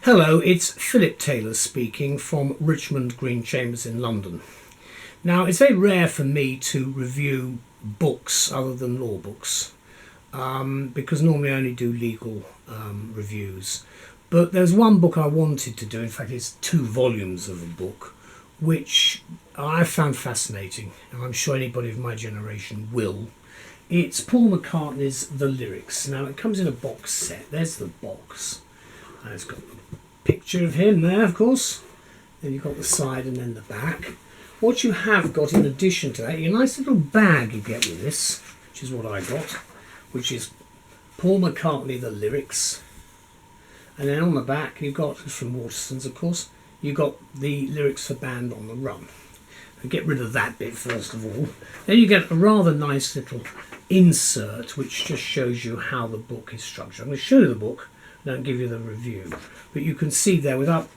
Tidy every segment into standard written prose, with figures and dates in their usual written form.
Hello, it's Phillip Taylor speaking from Richmond Green Chambers in London. Now, it's very rare for me to review books other than law books because normally I only do legal reviews. But there's one book I wanted to do, in fact it's 2 volumes of a book, which I found fascinating, and I'm sure anybody of my generation will. It's Paul McCartney's The Lyrics. Now, it comes in a box set. There's the box. And it's got a picture of him there, of course. Then you've got the side and then the back. What you have got in addition to that, a nice little bag you get with this, which is what I got, which is Paul McCartney, The Lyrics. And then on the back you've got, from Waterston's of course, you've got the lyrics for Band on the Run. And get rid of that bit first of all. Then you get a rather nice little insert which just shows you how the book is structured. I'm going to show you the book, don't give you the review, but you can see there, without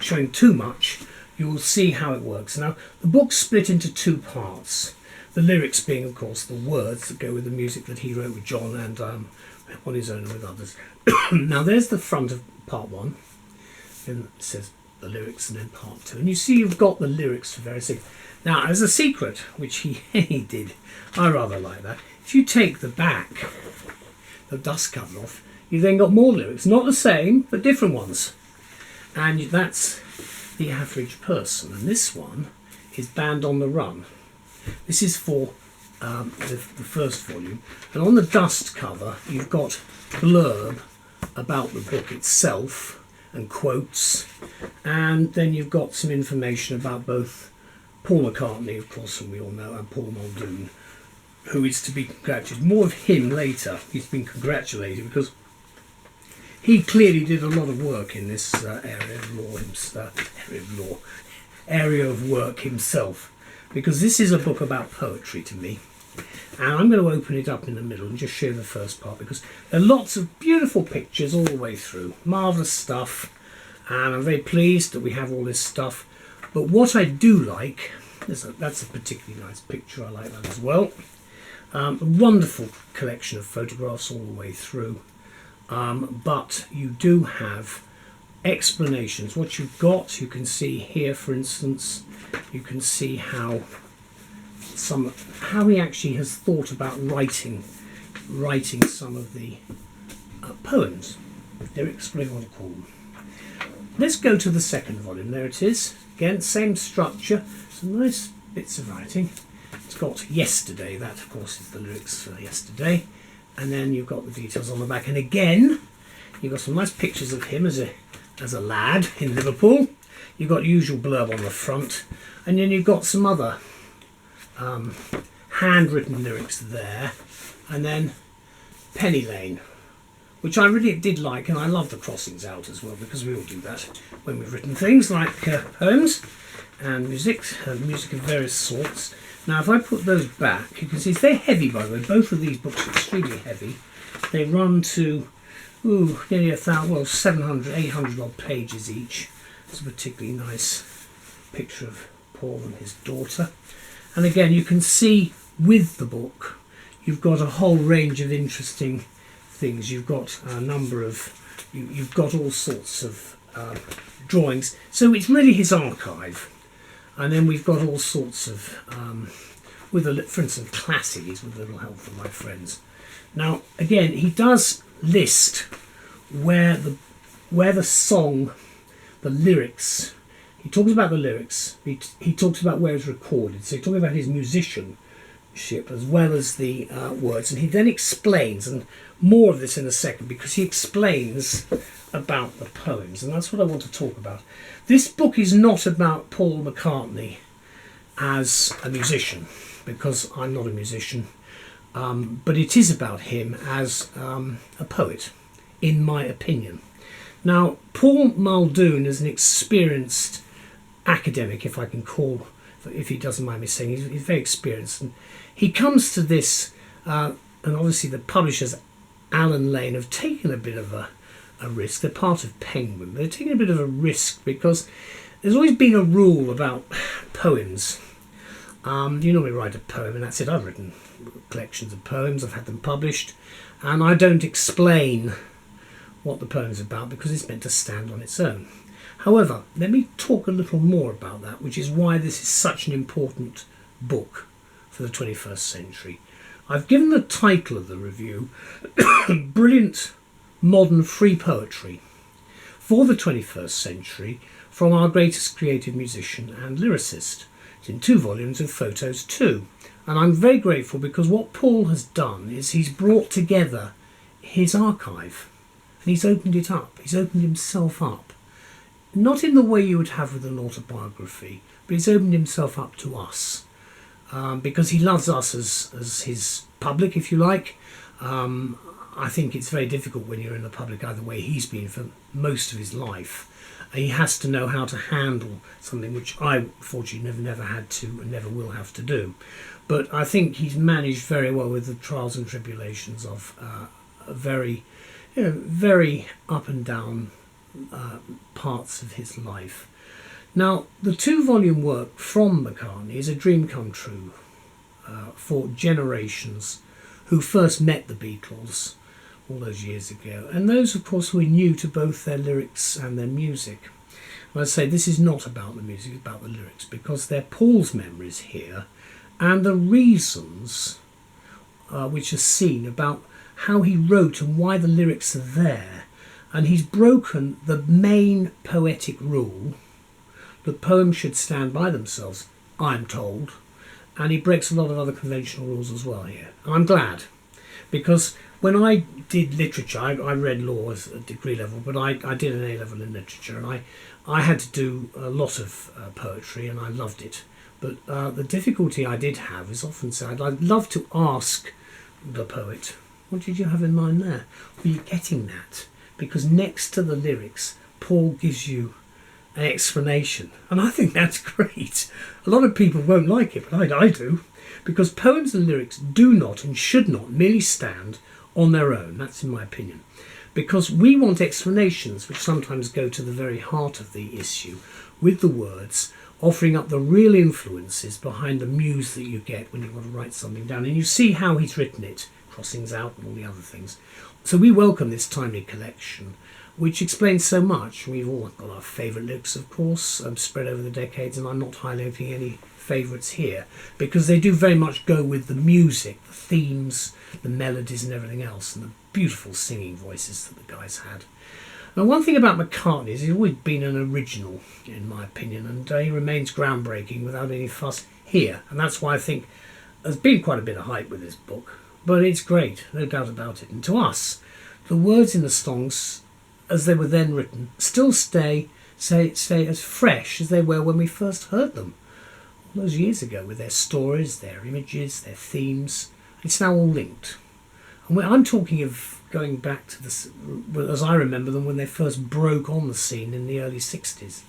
showing too much, you will see how it works. Now, the book's split into 2 parts. The lyrics being, of course, the words that go with the music that he wrote with John and on his own and with others. Now, there's the front of part 1, and it says the lyrics, and then part 2. And you see you've got the lyrics for various things. Now, as a secret, which he did, I rather like that, if you take the back, the dust cover off, you've then got more lyrics, not the same, but different ones. And that's the average person. And this one is Band on the Run. This is for the first volume. And on the dust cover, you've got blurb about the book itself and quotes. And then you've got some information about both Paul McCartney, of course, whom we all know, and Paul Muldoon, who is to be congratulated. More of him later. He's been congratulated because he clearly did a lot of work in this area of work himself, because this is a book about poetry to me. And I'm going to open it up in the middle and just show you the first part, because there are lots of beautiful pictures all the way through. Marvellous stuff, and I'm very pleased that we have all this stuff. But what I do like, that's a particularly nice picture, I like that as well. A wonderful collection of photographs all the way through. But you do have explanations. What you've got, you can see here, for instance, you can see how he actually has thought about writing some of the poems, lyrics, whatever you want to call them. Let's go to the second volume. There it is. Again, same structure, some nice bits of writing. It's got Yesterday. That, of course, is the lyrics for Yesterday. And then you've got the details on the back. And again, you've got some nice pictures of him as a lad in Liverpool. You've got usual blurb on the front. And then you've got some other handwritten lyrics there. And then Penny Lane, which I really did like. And I love the crossings out as well, because we all do that when we've written things like poems and music of various sorts. Now, if I put those back, you can see they're heavy, by the way. Both of these books are extremely heavy. They run to nearly 700, 800 odd pages each. It's a particularly nice picture of Paul and his daughter. And again, you can see with the book, you've got a whole range of interesting things. You've got a number of, you've got all sorts of drawings. So it's really his archive. And then we've got all sorts of, for instance, classics with a little help from my friends. Now, again, he does list where the song, the lyrics, he talks about the lyrics, he talks about where it's recorded. So he's talking about his musicianship as well as the words. And he then explains, and more of this in a second, because he explains about the poems, and that's what I want to talk about. This book is not about Paul McCartney as a musician, because I'm not a musician, but it is about him as a poet, in my opinion. Now, Paul Muldoon is an experienced academic, if I can call, if he doesn't mind me saying, he's very experienced, and he comes to this, and obviously the publishers, Allen Lane, have taken a bit of a risk. They're part of Penguin. They're taking a bit of a risk because there's always been a rule about poems. You normally write a poem and that's it. I've written collections of poems, I've had them published, and I don't explain what the poem is about because it's meant to stand on its own. However, let me talk a little more about that, which is why this is such an important book for the 21st century. I've given the title of the review, Brilliant Modern Free Poetry for the 21st Century from Our Greatest Creative Musician and Lyricist. It's in 2 volumes with photos too. And I'm very grateful because what Paul has done is he's brought together his archive and he's opened it up. He's opened himself up. Not in the way you would have with an autobiography, but he's opened himself up to us because he loves us as his public, if you like. I think it's very difficult when you're in the public eye the way he's been for most of his life. He has to know how to handle something which I, fortunately, never had to and never will have to do. But I think he's managed very well with the trials and tribulations of very up and down parts of his life. Now, the 2-volume work from McCartney is a dream come true for generations who first met the Beatles all those years ago, and those, of course, who are new to both their lyrics and their music. And I say this is not about the music, it's about the lyrics, because they're Paul's memories here, and the reasons which are seen about how he wrote and why the lyrics are there. And he's broken the main poetic rule that poems should stand by themselves, I'm told, and he breaks a lot of other conventional rules as well here. And I'm glad, because when I did literature, I read law as a degree level, but I did an A-level in literature, and I had to do a lot of poetry, and I loved it. But the difficulty I did have is often said, I'd love to ask the poet, what did you have in mind there? Were you getting that? Because next to the lyrics, Paul gives you an explanation. And I think that's great. A lot of people won't like it, but I do. Because poems and lyrics do not and should not merely stand on their own. That's in my opinion. Because we want explanations which sometimes go to the very heart of the issue with the words, offering up the real influences behind the muse that you get when you want to write something down. And you see how he's written it, crossings out and all the other things. So we welcome this timely collection, which explains so much. We've all got our favourite lyrics, of course, spread over the decades, and I'm not highlighting any favourites here, because they do very much go with the music, the themes, the melodies and everything else, and the beautiful singing voices that the guys had. Now, one thing about McCartney is he's always been an original, in my opinion, and he remains groundbreaking without any fuss here, and that's why I think there's been quite a bit of hype with this book. But it's great, no doubt about it. And to us, the words in the songs, as they were then written, still stay as fresh as they were when we first heard them, all those years ago, with their stories, their images, their themes. It's now all linked. And I'm talking of going back to this, as I remember them, when they first broke on the scene in the early 60s,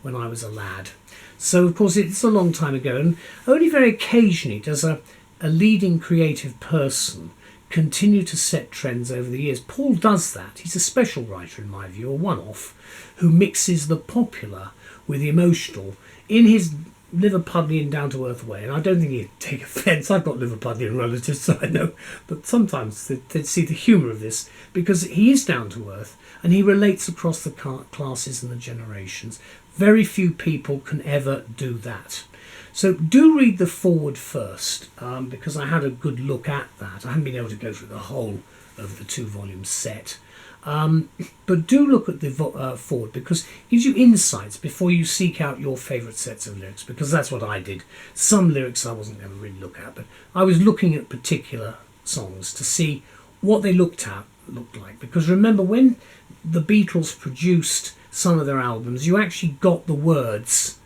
when I was a lad. So, of course, it's a long time ago, and only very occasionally does a leading creative person continue to set trends over the years. Paul does that. He's a special writer, in my view, a one-off, who mixes the popular with the emotional in his Liverpudlian down-to-earth way. And I don't think he'd take offence. I've got Liverpudlian relatives, so I know. But sometimes they'd see the humour of this, because he is down-to-earth and he relates across the classes and the generations. Very few people can ever do that. So do read the foreword first, because I had a good look at that. I haven't been able to go through the whole of the 2-volume set. But do look at the foreword, because it gives you insights before you seek out your favourite sets of lyrics, because that's what I did. Some lyrics I wasn't going to really look at, but I was looking at particular songs to see what they looked like. Because remember, when the Beatles produced some of their albums, you actually got the words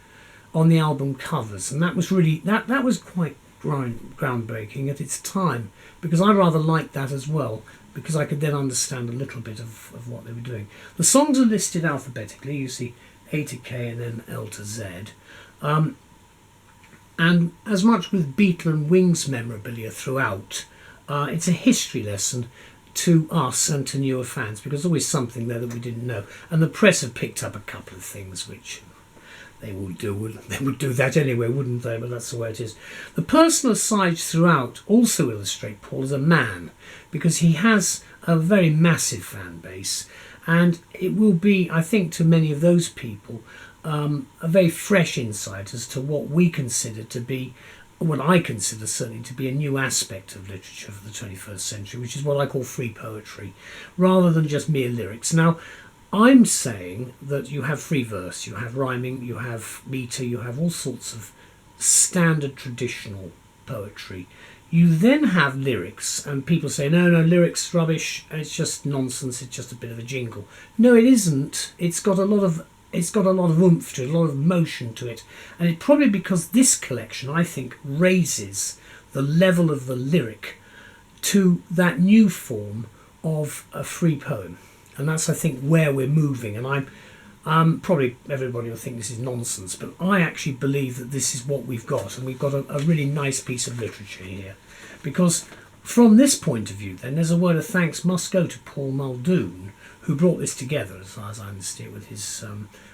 on the album covers, and that was really that was quite groundbreaking at its time, because I rather liked that as well, because I could then understand a little bit of what they were doing. The songs are listed alphabetically. You see A to K and then L to Z, and as much with Beatle and Wings memorabilia throughout, it's a history lesson to us and to newer fans, because there's always something there that we didn't know, and the press have picked up a couple of things which they would do that anyway, wouldn't they? But that's the way it is. The personal sides throughout also illustrate Paul as a man, because he has a very massive fan base, And it will be, I think, to many of those people, a very fresh insight as to what we consider to be, what I consider certainly to be a new aspect of literature for the 21st century, which is what I call free poetry, rather than just mere lyrics. Now, I'm saying that you have free verse, you have rhyming, you have metre, you have all sorts of standard traditional poetry. You then have lyrics, and people say, no, lyrics rubbish, it's just nonsense, it's just a bit of a jingle. No, it isn't. It's got a lot of oomph to it, a lot of motion to it, and it probably because this collection, I think, raises the level of the lyric to that new form of a free poem, and that's, I think, where we're moving. And I'm probably everybody will think this is nonsense, but I actually believe that this is what we've got, and we've got a really nice piece of literature here, because from this point of view, then there's a word of thanks must go to Paul Muldoon, who brought this together, as far as I understand it, with his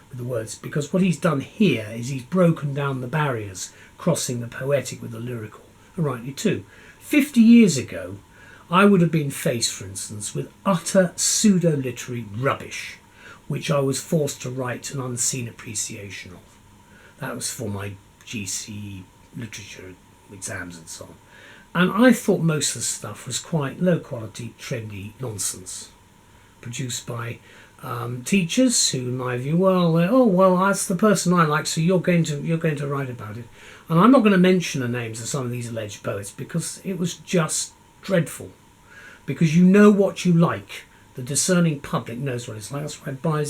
with the words, because what he's done here is he's broken down the barriers crossing the poetic with the lyrical, and rightly too. 50 years ago, I would have been faced, for instance, with utter pseudo-literary rubbish, which I was forced to write an unseen appreciation of. That was for my GCE literature exams and so on. And I thought most of the stuff was quite low quality, trendy nonsense, produced by teachers who, in my view, well, that's the person I like, so you're going to write about it. And I'm not going to mention the names of some of these alleged poets because it was just dreadful. Because you know what you like. The discerning public knows what it's like. That's why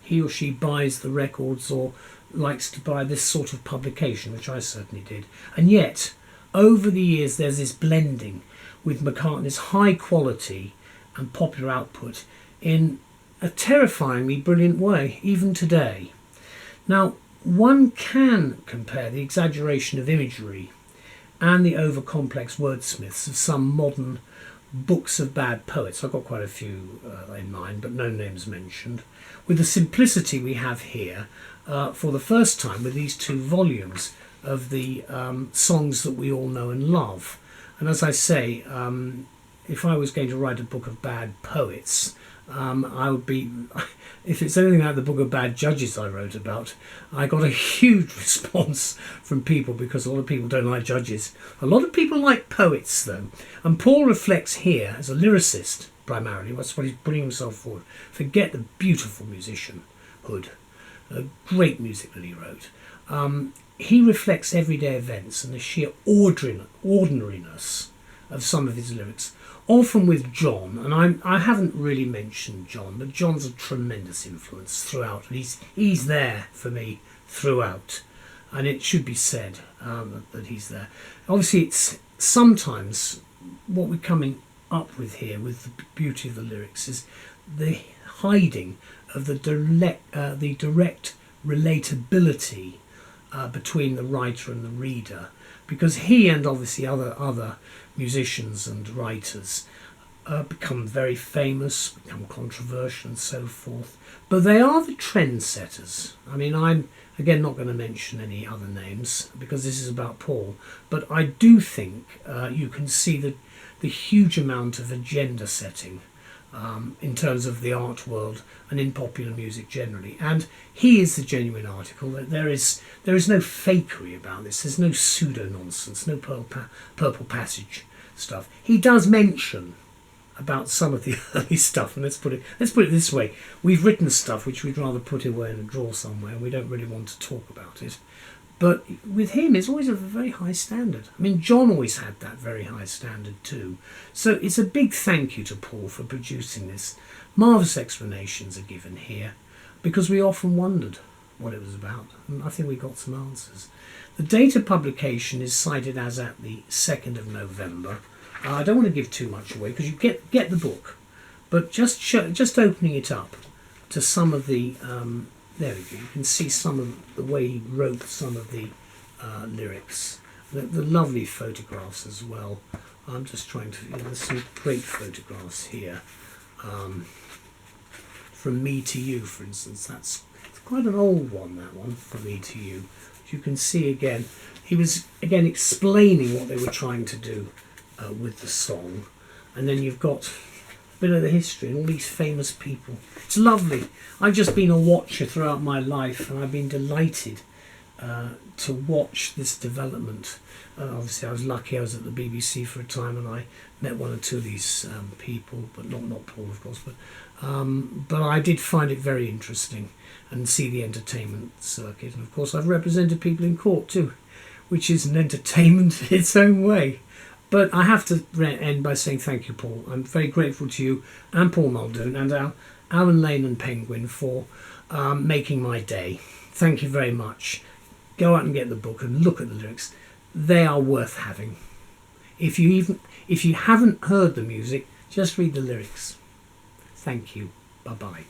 he or she buys the records or likes to buy this sort of publication, which I certainly did. And yet, over the years, there's this blending with McCartney's high quality and popular output in a terrifyingly brilliant way, even today. Now, one can compare the exaggeration of imagery and the over-complex wordsmiths of some modern books of bad poets. I've got quite a few in mind, but no names mentioned, with the simplicity we have here for the first time with these two volumes of the songs that we all know and love. And as I say, if I was going to write a book of bad poets, I would be, if it's anything like the book of bad judges I wrote about, I got a huge response from people because a lot of people don't like judges. A lot of people like poets, though. And Paul reflects here as a lyricist, primarily. That's what he's putting himself forward. Forget the beautiful musicianhood, great music that he wrote. He reflects everyday events and the sheer ordinariness of some of his lyrics. Often with John, and I haven't really mentioned John, but John's a tremendous influence throughout, and he's there for me throughout, and it should be said that he's there. Obviously, it's sometimes what we're coming up with here with the beauty of the lyrics is the hiding of the direct relatability between the writer and the reader, because he and obviously other musicians and writers become very famous, become controversial and so forth, but they are the trendsetters. I mean, I'm again not going to mention any other names because this is about Paul, but I do think you can see the huge amount of agenda setting in terms of the art world and in popular music generally, and he is the genuine article. There is no fakery about this. There's no pseudo nonsense, no purple passage stuff. He does mention about some of the early stuff, and let's put it this way: we've written stuff which we'd rather put away in a drawer somewhere, and we don't really want to talk about it. But with him, it's always of a very high standard. I mean, John always had that very high standard too. So it's a big thank you to Paul for producing this. Marvellous explanations are given here, because we often wondered what it was about, and I think we got some answers. The date of publication is cited as at the 2nd of November. I don't want to give too much away, because you get the book, but just opening it up to some of the... there we go. You can see some of the way he wrote some of the lyrics. The lovely photographs as well. I'm just trying to... there's some great photographs here. From Me to You, for instance. That's quite an old one, that one, From Me to You. As you can see again, he was, again, explaining what they were trying to do with the song. And then you've got bit of the history and all these famous people. It's lovely. I've just been a watcher throughout my life, and I've been delighted to watch this development. Obviously, I was lucky. I was at the BBC for a time, and I met one or two of these people, but not Paul, of course. But I did find it very interesting, and see the entertainment circuit. And of course, I've represented people in court too, which is an entertainment in its own way. But I have to end by saying thank you, Paul. I'm very grateful to you and Paul Muldoon and our Alan Lane and Penguin for making my day. Thank you very much. Go out and get the book and look at the lyrics. They are worth having. If you haven't heard the music, just read the lyrics. Thank you. Bye-bye.